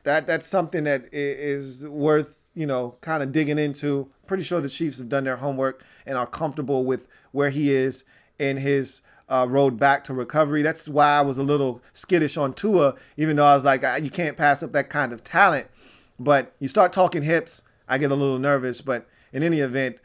That's something that is worth, kind of digging into. Pretty sure the Chiefs have done their homework and are comfortable with where he is in his road back to recovery. That's why I was a little skittish on Tua, even though I was like, you can't pass up that kind of talent. But you start talking hips, I get a little nervous. But in any event,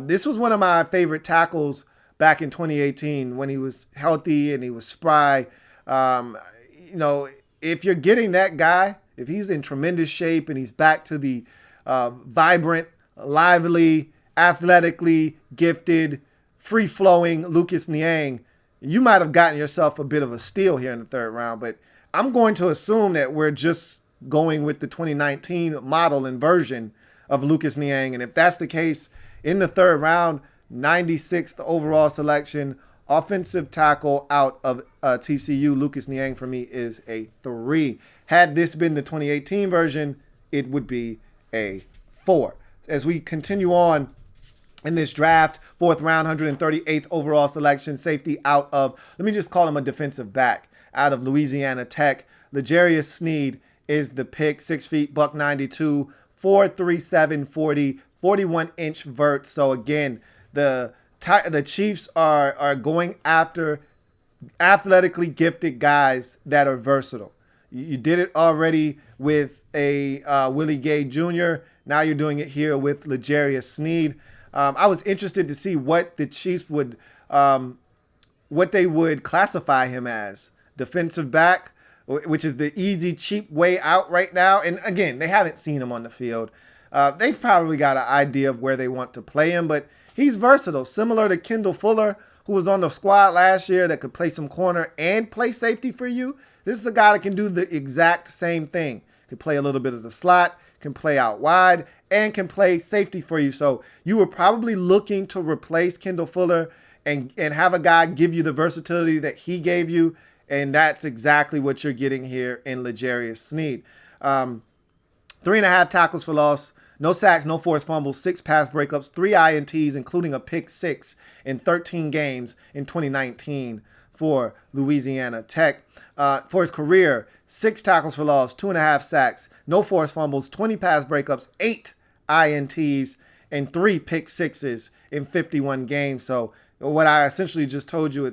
this was one of my favorite tackles back in 2018 when he was healthy and he was spry. If you're getting that guy, if he's in tremendous shape and he's back to the vibrant, lively, athletically gifted, free-flowing Lucas Niang, you might have gotten yourself a bit of a steal here in the 3rd round. But I'm going to assume that we're just going with the 2019 model and version of Lucas Niang. And if that's the case, in the 3rd round, 96th overall selection, offensive tackle out of TCU, Lucas Niang for me is a 3. Had this been the 2018 version, it would be a 4. As we continue on in this draft, 4th round, 138th overall selection, safety out of, let me just call him a defensive back, out of Louisiana Tech. L'Jarius Sneed is the pick, 6 feet, buck 92, 4.37 40, 41-inch vert. So again, the Chiefs are going after athletically gifted guys that are versatile. You did it already with a Willie Gay Jr. Now you're doing it here with L'Jarius Sneed. I was interested to see what the Chiefs would classify him as. Defensive back, which is the easy, cheap way out right now. And again, they haven't seen him on the field. They've probably got an idea of where they want to play him, but he's versatile, similar to Kendall Fuller, who was on the squad last year that could play some corner and play safety for you. This is a guy that can do the exact same thing. Can play a little bit of the slot, can play out wide, and can play safety for you. So you were probably looking to replace Kendall Fuller and have a guy give you the versatility that he gave you. And that's exactly what you're getting here in L'Jarius Sneed. 3.5 tackles for loss, no sacks, no forced fumbles, 6 pass breakups, 3 INTs, including a pick 6 in 13 games in 2019 for Louisiana Tech. For his career, 6 tackles for loss, 2.5 sacks, no forced fumbles, 20 pass breakups, 8 INTs, and 3 pick 6s in 51 games. So what I essentially just told you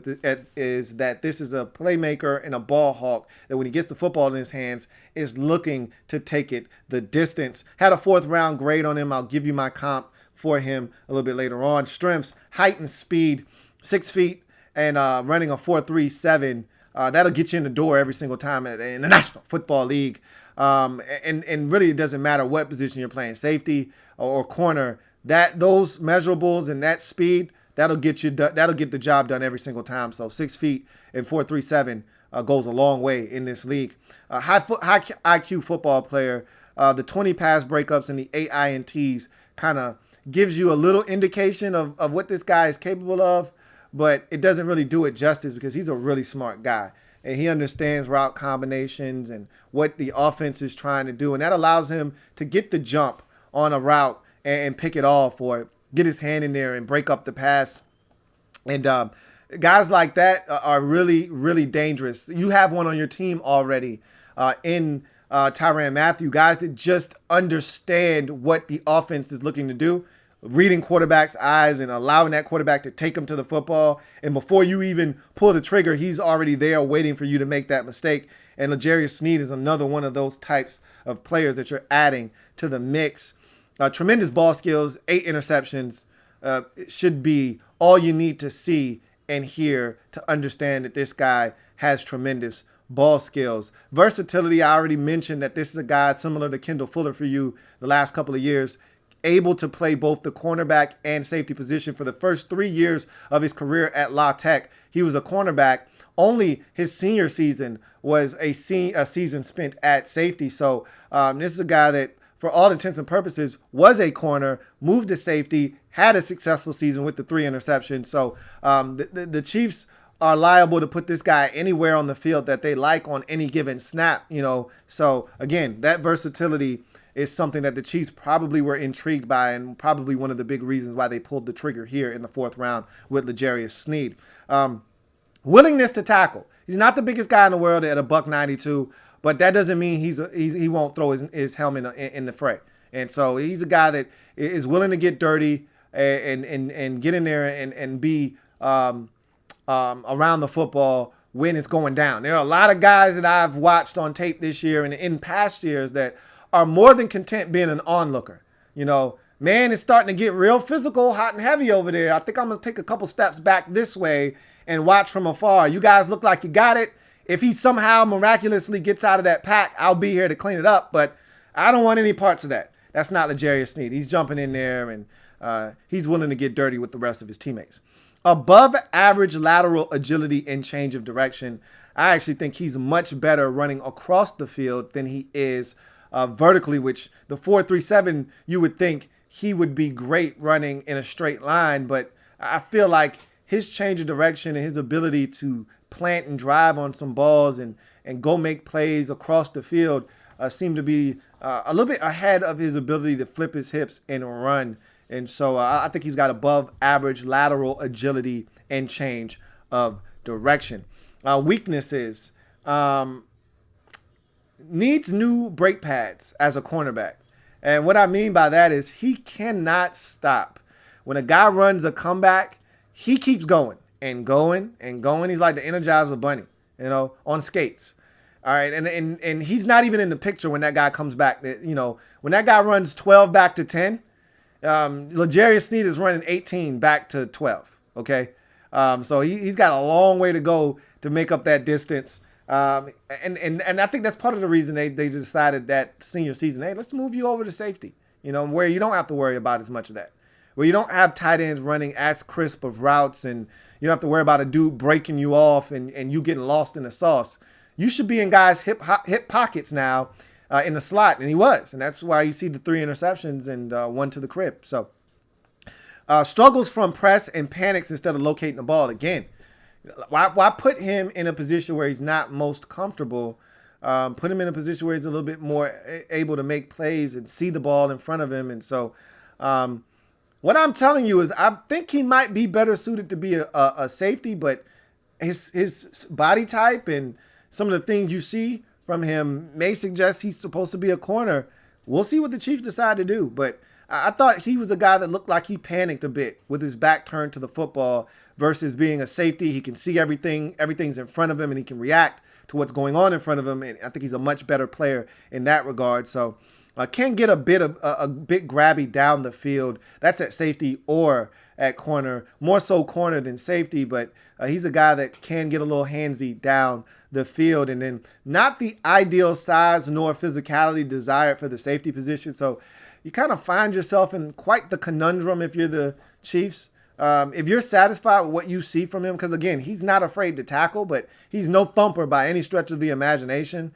is that this is a playmaker and a ball hawk that when he gets the football in his hands is looking to take it the distance. Had a 4th round grade on him. I'll give you my comp for him a little bit later on. Strengths, height and speed, 6 feet and running a 4.37. That'll get you in the door every single time in the National Football League. And really it doesn't matter what position you're playing, safety or corner. Those measurables and that speed, that'll get the job done every single time. So 6 feet and 4.37 goes a long way in this league. High IQ football player. The 20 pass breakups and the 8 INTs kind of gives you a little indication of what this guy is capable of, but it doesn't really do it justice because he's a really smart guy. And he understands route combinations and what the offense is trying to do. And that allows him to get the jump on a route and pick it off or get his hand in there and break up the pass. And guys like that are really, really dangerous. You have one on your team already in Tyrann Mathieu, guys that just understand what the offense is looking to do, reading quarterback's eyes and allowing that quarterback to take him to the football. And before you even pull the trigger, he's already there waiting for you to make that mistake. And L'Jarius Sneed is another one of those types of players that you're adding to the mix. Tremendous ball skills, 8 interceptions. It should be all you need to see and hear to understand that this guy has tremendous ball skills. Versatility, I already mentioned that this is a guy similar to Kendall Fuller for you the last couple of years. able to play both the cornerback and safety position. For the first 3 years of his career at La Tech, he was a cornerback. Only his senior season was a season spent at safety. So this is a guy that, for all intents and purposes, was a corner, moved to safety, had a successful season with the 3 interceptions. So the Chiefs are liable to put this guy anywhere on the field that they like on any given snap, So again, that versatility is something that the Chiefs probably were intrigued by, and probably one of the big reasons why they pulled the trigger here in the 4th round with L'Jarius Sneed. Willingness to tackle. He's not the biggest guy in the world at $192, but that doesn't mean he won't throw his helmet in the fray. And so he's a guy that is willing to get dirty and get in there and be around the football when it's going down. There are a lot of guys that I've watched on tape this year and in past years that are more than content being an onlooker. Man, it's starting to get real physical, hot and heavy over there. I think I'm going to take a couple steps back this way and watch from afar. You guys look like you got it. If he somehow miraculously gets out of that pack, I'll be here to clean it up. But I don't want any parts of that. That's not L'Jarius Sneed. He's jumping in there, and he's willing to get dirty with the rest of his teammates. Above average lateral agility and change of direction. I actually think he's much better running across the field than he is vertically, which the 4.37, you would think he would be great running in a straight line. But I feel like his change of direction and his ability to plant and drive on some balls and go make plays across the field seem to be a little bit ahead of his ability to flip his hips and run. And so I think he's got above average lateral agility and change of direction. Weaknesses. Needs new brake pads as a cornerback. And what I mean by that is he cannot stop. When a guy runs a comeback, he keeps going and going and going. He's like the Energizer Bunny, on skates. All right, and he's not even in the picture when that guy comes back. When that guy runs 12 back to 10, L'Jarius Sneed is running 18 back to 12. Okay, so he's got a long way to go to make up that distance. And I think that's part of the reason they decided that senior season, hey, let's move you over to safety. Where you don't have to worry about as much of that. Where you don't have tight ends running as crisp of routes, and you don't have to worry about a dude breaking you off and you getting lost in the sauce. You should be in guys' hip pockets now in the slot, and he was. And that's why you see the 3 interceptions and 1 to the crib. So struggles from press and panics instead of locating the ball. Again, why put him in a position where he's not most comfortable? Put him in a position where he's a little bit more able to make plays and see the ball in front of him. And so what I'm telling you is I think he might be better suited to be a safety, but his body type and some of the things you see from him may suggest he's supposed to be a corner. We'll see what the Chiefs decide to do. But I thought he was a guy that looked like he panicked a bit with his back turned to the football versus being a safety. He can see everything. Everything's in front of him, and he can react to what's going on in front of him. And I think he's a much better player in that regard. So can get a bit grabby down the field. That's at safety or at corner. More so corner than safety, but he's a guy that can get a little handsy down the field. And then not the ideal size nor physicality desired for the safety position. So you kind of find yourself in quite the conundrum if you're the Chiefs. If you're satisfied with what you see from him, because again, he's not afraid to tackle, but he's no thumper by any stretch of the imagination.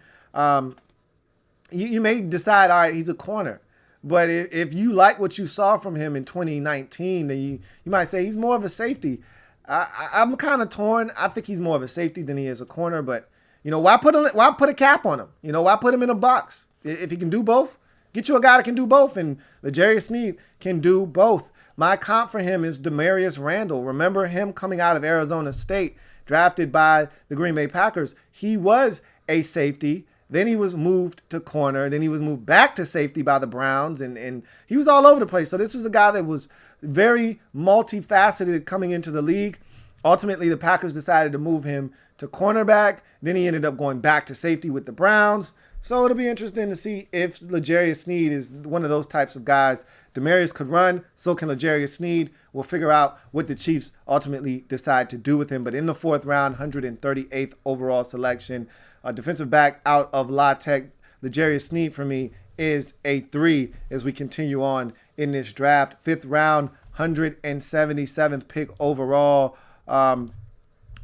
You may decide, all right, he's a corner. But if you like what you saw from him in 2019, then you might say he's more of a safety. I'm kind of torn. I think he's more of a safety than he is a corner. But, why put a cap on him? Why put him in a box? If he can do both, get you a guy that can do both. And L'Jarius Sneed can do both. My comp for him is Demerius Randall. Remember him coming out of Arizona State, drafted by the Green Bay Packers. He was a safety. Then he was moved to corner. Then he was moved back to safety by the Browns. And he was all over the place. So this was a guy that was very multifaceted coming into the league. Ultimately, the Packers decided to move him to cornerback. Then he ended up going back to safety with the Browns. So it'll be interesting to see if L'Jarius Sneed is one of those types of guys. Demerius could run, so can L'Jarius Sneed. We'll figure out what the Chiefs ultimately decide to do with him. But in the 4th round, 138th overall selection, defensive back out of La Tech, L'Jarius Sneed for me is a 3 as we continue on in this draft. 5th round, 177th pick overall.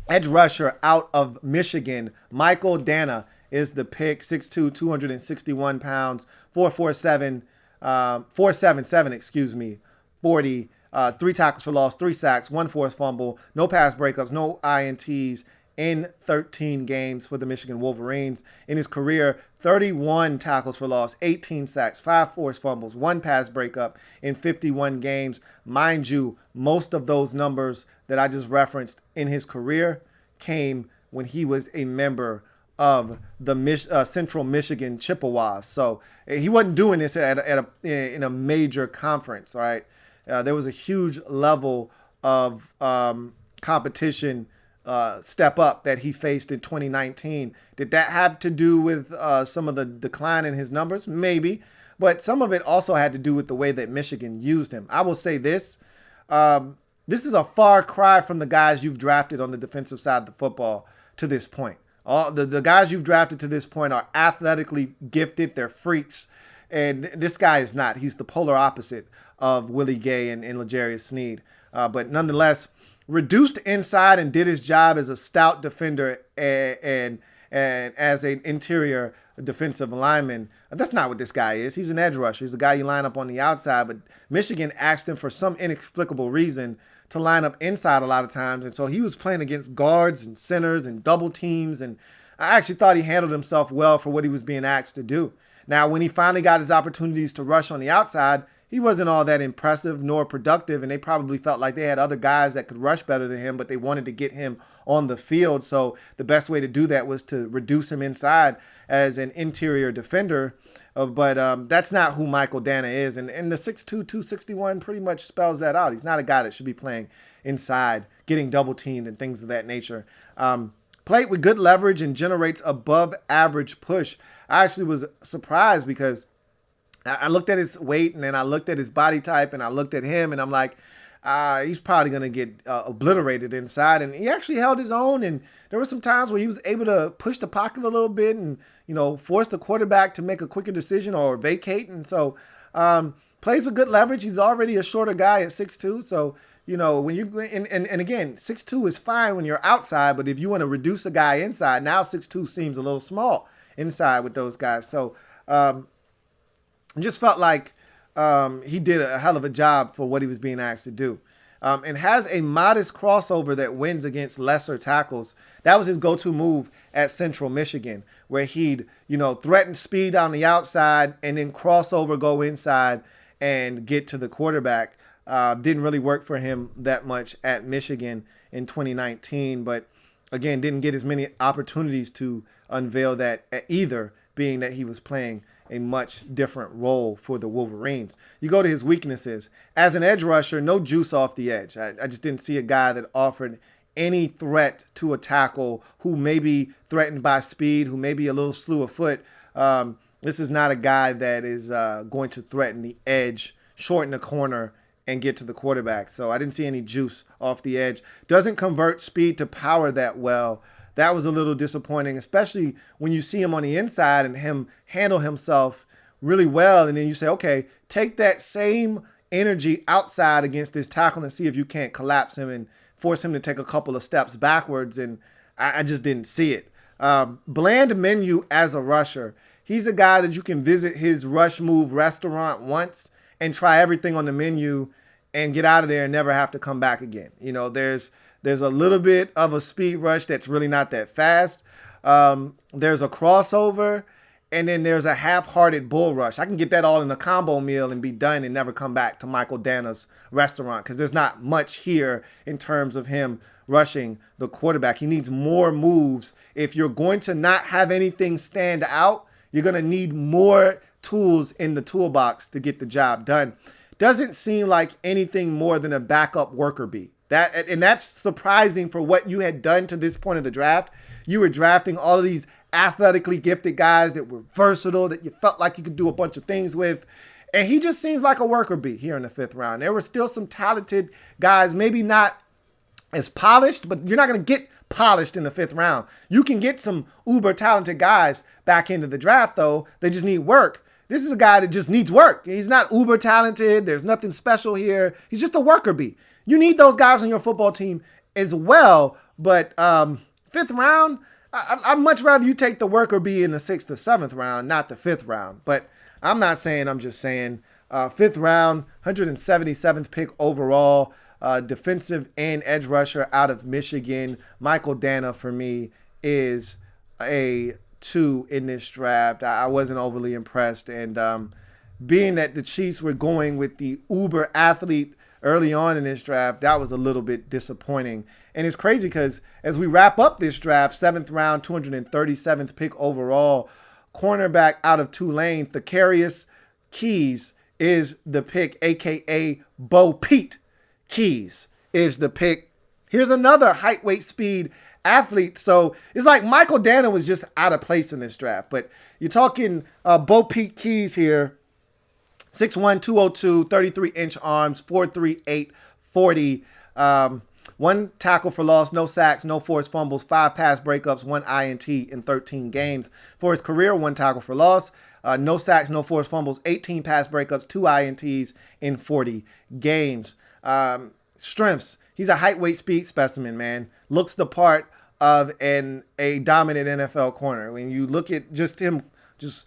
Edge rusher out of Michigan, Michael Dana is the pick. 6'2", 261 pounds, 477, 40. 3 tackles for loss, 3 sacks, 1 forced fumble, no pass breakups, no INTs in 13 games for the Michigan Wolverines. In his career, 31 tackles for loss, 18 sacks, 5 forced fumbles, 1 pass breakup in 51 games. Mind you, most of those numbers that I just referenced in his career came when he was a member of the Central Michigan Chippewas. So he wasn't doing this in a major conference, all right? There was a huge level of competition step up that he faced in 2019. Did that have to do with some of the decline in his numbers? Maybe. But some of it also had to do with the way that Michigan used him. I will say this. This is a far cry from the guys you've drafted on the defensive side of the football to this point. All the guys you've drafted to this point are athletically gifted. They're freaks. And this guy is not. He's the polar opposite of Willie Gay and L'Jarius Sneed. But nonetheless, reduced inside and did his job as a stout defender and as an interior defensive lineman. That's not what this guy is. He's an edge rusher. He's a guy you line up on the outside. But Michigan asked him for some inexplicable reason to line up inside a lot of times. And so he was playing against guards and centers and double teams. And I actually thought he handled himself well for what he was being asked to do. Now, when he finally got his opportunities to rush on the outside, he wasn't all that impressive nor productive, and they probably felt like they had other guys that could rush better than him, but they wanted to get him on the field. So the best way to do that was to reduce him inside as an interior defender. But that's not who Michael Dana is. And the 6'2", 261 pretty much spells that out. He's not a guy that should be playing inside, getting double teamed and things of that nature. Played with good leverage and generates above average push. I actually was surprised because I looked at his weight and then I looked at his body type and I looked at him and I'm like, he's probably going to get obliterated inside. And he actually held his own. And there were some times where he was able to push the pocket a little bit and, force the quarterback to make a quicker decision or vacate. And so plays with good leverage. He's already a shorter guy at 6'2". So, when you and again, 6'2" is fine when you're outside. But if you want to reduce a guy inside, now 6'2" seems a little small inside with those guys. So, just felt like he did a hell of a job for what he was being asked to do. And has a modest crossover that wins against lesser tackles. That was his go-to move at Central Michigan, where he'd, threaten speed on the outside and then crossover, go inside and get to the quarterback. Didn't really work for him that much at Michigan in 2019, but again, didn't get as many opportunities to unveil that either, being that he was playing a much different role for the Wolverines. You go to his weaknesses. As an edge rusher, no juice off the edge. I just didn't see a guy that offered any threat to a tackle, who may be threatened by speed, who may be a little slew of foot. This is not a guy that is going to threaten the edge, shorten the corner, and get to the quarterback. So I didn't see any juice off the edge. Doesn't convert speed to power that well. That was a little disappointing, especially when you see him on the inside and him handle himself really well. And then you say, okay, take that same energy outside against this tackle and see if you can't collapse him and force him to take a couple of steps backwards. And I just didn't see it. Bland menu as a rusher. He's a guy that you can visit his rush move restaurant once and try everything on the menu and get out of there and never have to come back again. There's a little bit of a speed rush that's really not that fast. There's a crossover, and then there's a half-hearted bull rush. I can get that all in a combo meal and be done and never come back to Michael Dana's restaurant, because there's not much here in terms of him rushing the quarterback. He needs more moves. If you're going to not have anything stand out, you're going to need more tools in the toolbox to get the job done. Doesn't seem like anything more than a backup worker bee. That's surprising for what you had done to this point of the draft. You were drafting all of these athletically gifted guys that were versatile, that you felt like you could do a bunch of things with. And he just seems like a worker bee here in the 5th round. There were still some talented guys, maybe not as polished, but you're not going to get polished in the 5th round. You can get some uber talented guys back into the draft, though. They just need work. This is a guy that just needs work. He's not uber talented. There's nothing special here. He's just a worker bee. You need those guys on your football team as well. But 5th round, I'd much rather you take the worker bee in the 6th or 7th round, not the 5th round. But I'm not saying, I'm just saying 5th round, 177th pick overall, defensive and edge rusher out of Michigan. Michael Dana for me is a 2 in this draft. I wasn't overly impressed. And being that the Chiefs were going with the uber athlete early on in this draft, that was a little bit disappointing. And it's crazy because as we wrap up this draft, 7th round, 237th pick overall, cornerback out of Tulane, Thacarius Keys is the pick, a.k.a. Bo Pete Keys is the pick. Here's another height, weight, speed athlete. So it's like Michael Dana was just out of place in this draft. But you're talking Bo Pete Keys here, 6'1", 202, 33-inch arms, 4'3", 840. 1 tackle for loss, no sacks, no forced fumbles, 5 pass breakups, 1 INT in 13 games. For his career, 1 tackle for loss, no sacks, no forced fumbles, 18 pass breakups, 2 INTs in 40 games. Strengths. He's a height, weight, speed specimen, man. Looks the part of a dominant NFL corner. When you look at just him, just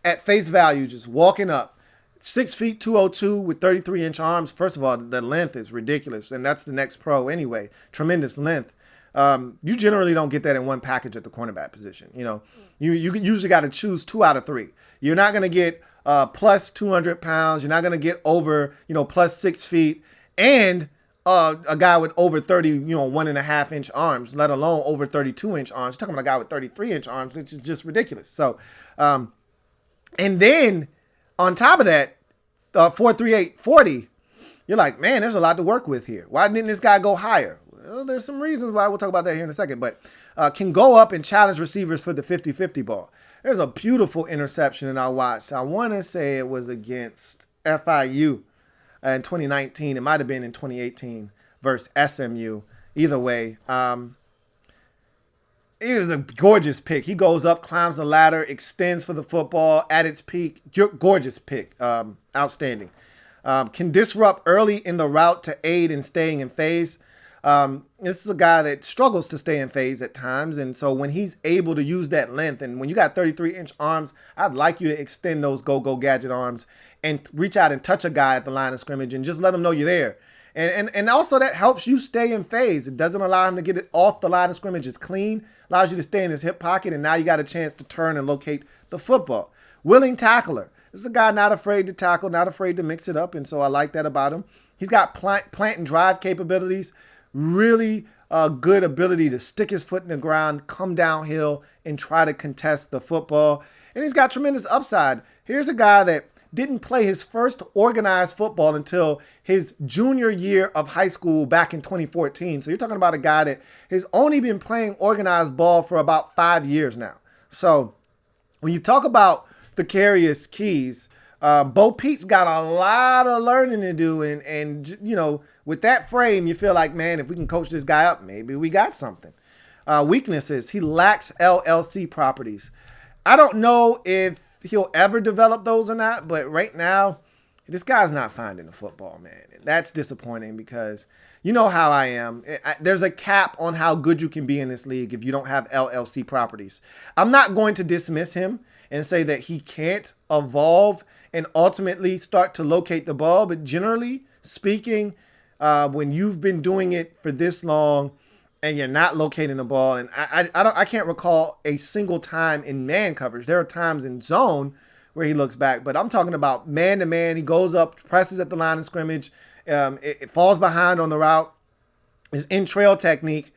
at face value, just walking up, 6 feet, 202 with 33-inch arms. First of all, the length is ridiculous, and that's the next pro anyway. Tremendous length. You generally don't get that in one package at the cornerback position. You know, you usually got to choose 2 out of 3. You're not going to get plus 200 pounds. You're not going to get over, plus 6 feet, and a guy with over 30, 1.5-inch arms, let alone over 32-inch arms. You're talking about a guy with 33-inch arms, which is just ridiculous. So, and then on top of that, 4.38 40, you're like, man, there's a lot to work with here. Why didn't this guy go higher? Well, there's some reasons why. We'll talk about that here in a second, but can go up and challenge receivers for the 50-50 ball. There's a beautiful interception that I watched. I want to say it was against FIU in 2019. It might have been in 2018 versus SMU. Either way, it was a gorgeous pick. He goes up, climbs the ladder, extends for the football at its peak. Gorgeous pick. Outstanding. Can disrupt early in the route to aid in staying in phase. This is a guy that struggles to stay in phase at times. And so when he's able to use that length, and when you got 33-inch arms, I'd like you to extend those go-go gadget arms and reach out and touch a guy at the line of scrimmage and just let him know you're there. And also that helps you stay in phase. It doesn't allow him to get it off the line of scrimmage. It's clean, allows you to stay in his hip pocket, and now you got a chance to turn and locate the football. Willing tackler. This is a guy not afraid to tackle, not afraid to mix it up, and so I like that about him. He's got plant and drive capabilities, really good ability to stick his foot in the ground, come downhill, and try to contest the football. And he's got tremendous upside. Here's a guy that didn't play his first organized football until his junior year of high school back in 2014. So you're talking about a guy that has only been playing organized ball for about 5 years now. So when you talk about Thacarius Keys, Bo Pete's got a lot of learning to do. And with that frame, you feel like, man, if we can coach this guy up, maybe we got something. Weaknesses. He lacks LLC properties. I don't know if he'll ever develop those or not, but right now, this guy's not finding the football, man. And that's disappointing because you know how I am. There's a cap on how good you can be in this league if you don't have LLC properties. I'm not going to dismiss him and say that he can't evolve and ultimately start to locate the ball, but generally speaking, when you've been doing it for this long and you're not locating the ball, and I can't recall a single time in man coverage. There are times in zone where he looks back, but I'm talking about man to man. He goes up, presses at the line of scrimmage, it falls behind on the route, is in trail technique,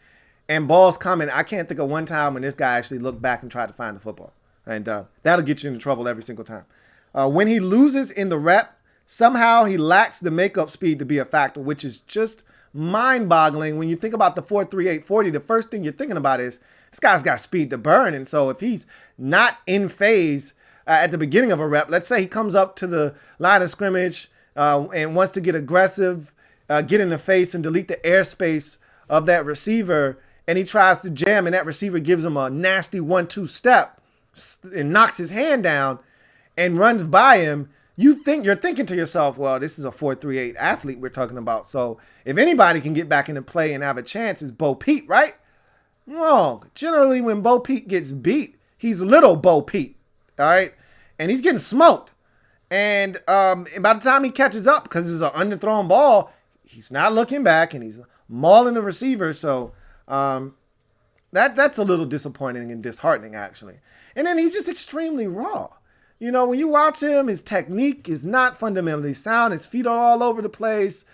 and balls coming. I can't think of one time when this guy actually looked back and tried to find the football, and that'll get you into trouble every single time. When he loses in the rep, somehow he lacks the makeup speed to be a factor, which is just mind-boggling. When you think about the 4.38 40, the first thing you're thinking about is this guy's got speed to burn. And so if he's not in phase at the beginning of a rep, let's say he comes up to the line of scrimmage and wants to get aggressive, get in the face and delete the airspace of that receiver, and he tries to jam and that receiver gives him a nasty 1-2 step and knocks his hand down, and runs by him, you're thinking to yourself, well, this is a 4.38 athlete we're talking about. So if anybody can get back into play and have a chance, it's Bo Peep, right? Wrong. Generally, when Bo Peep gets beat, he's little Bo Peep, all right? And he's getting smoked. And by the time he catches up, because it's an underthrown ball, he's not looking back and he's mauling the receiver. So that's a little disappointing and disheartening, actually. And then he's just extremely raw. You know, when you watch him, his technique is not fundamentally sound. His feet are all over the place.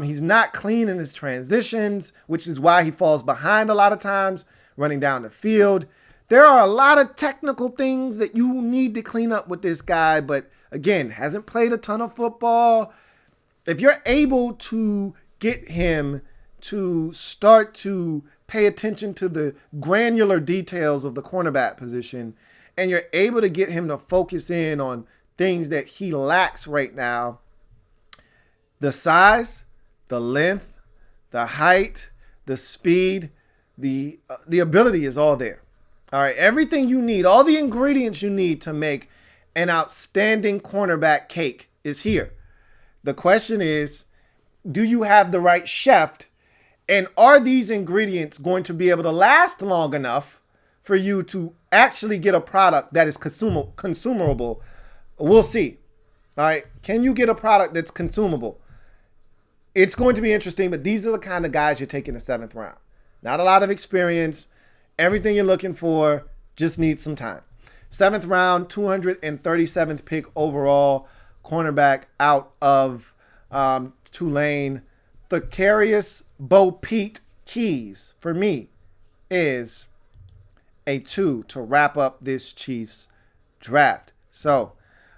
He's not clean in his transitions, which is why he falls behind a lot of times running down the field. There are a lot of technical things that you need to clean up with this guy, but again, hasn't played a ton of football. If you're able to get him to start to pay attention to the granular details of the cornerback position, and you're able to get him to focus in on things that he lacks right now, the size, the length, the height, the speed, the ability is all there. All right, everything you need, all the ingredients you need to make an outstanding cornerback cake is here. The question is, do you have the right chef? And are these ingredients going to be able to last long enough for you to actually get a product that is consumable? We'll see. All right. Can you get a product that's consumable? It's going to be interesting, but these are the kind of guys you're taking in the 7th round. Not a lot of experience. Everything you're looking for just needs some time. 7th round, 237th pick overall, cornerback out of Tulane. Thacarius Bo Pete Keys, for me, is a 2 to wrap up this Chiefs draft. So,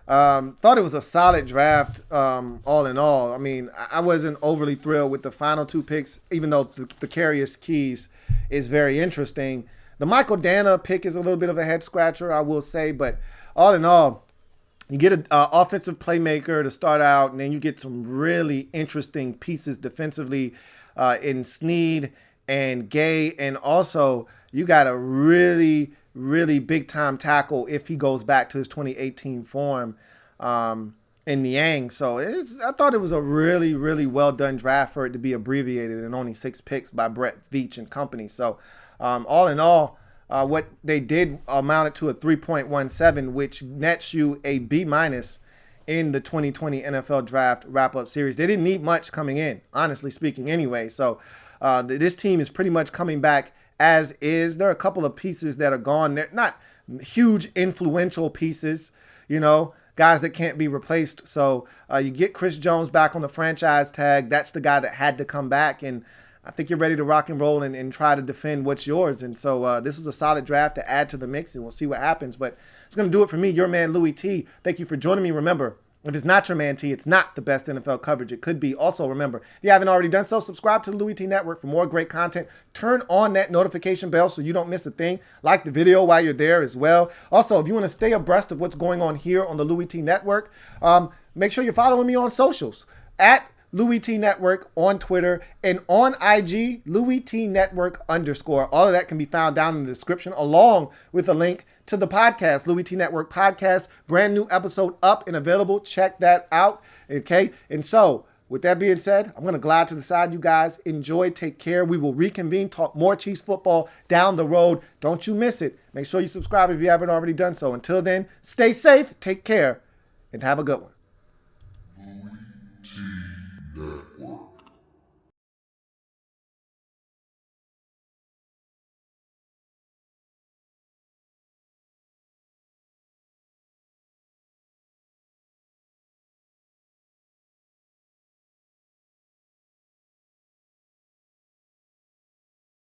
thought it was a solid draft all in all. I mean, I wasn't overly thrilled with the final 2 picks, even though Thacarius Keys is very interesting. The Michael Dana pick is a little bit of a head scratcher, I will say, but all in all, you get an offensive playmaker to start out, and then you get some really interesting pieces defensively in Snead and Gay, and also you got a really, really big-time tackle if he goes back to his 2018 form in Niang. So I thought it was a really, really well-done draft for it to be abbreviated and only 6 picks by Brett Veach and company. So all in all, what they did amounted to a 3.17, which nets you a B- in the 2020 NFL Draft Wrap-Up Series. They didn't need much coming in, honestly speaking, anyway. So this team is pretty much coming back as is. There are a couple of pieces that are gone. They're not huge influential pieces, you know, guys that can't be replaced. So you get Chris Jones back on the franchise tag. That's the guy that had to come back, and I think you're ready to rock and roll and try to defend what's yours. And so this was a solid draft to add to the mix, and we'll see what happens. But it's going to do it for me, your man, Louie T. Thank you for joining me. Remember, if it's not your man T, it's not the best NFL coverage. It could be. Also, remember, if you haven't already done so, subscribe to the Louie T Network for more great content. Turn on that notification bell so you don't miss a thing. Like the video while you're there as well. Also, if you want to stay abreast of what's going on here on the Louie T Network, make sure you're following me on socials at Louie T Network on Twitter, and on IG, Louie T Network _. All of that can be found down in the description, along with a link to the podcast, Louie T Network Podcast. Brand new episode up and available. Check that out. Okay. And so, with that being said, I'm going to glide to the side. You guys enjoy. Take care. We will reconvene, talk more Chiefs football down the road. Don't you miss it. Make sure you subscribe if you haven't already done so. Until then, stay safe, take care, and have a good one.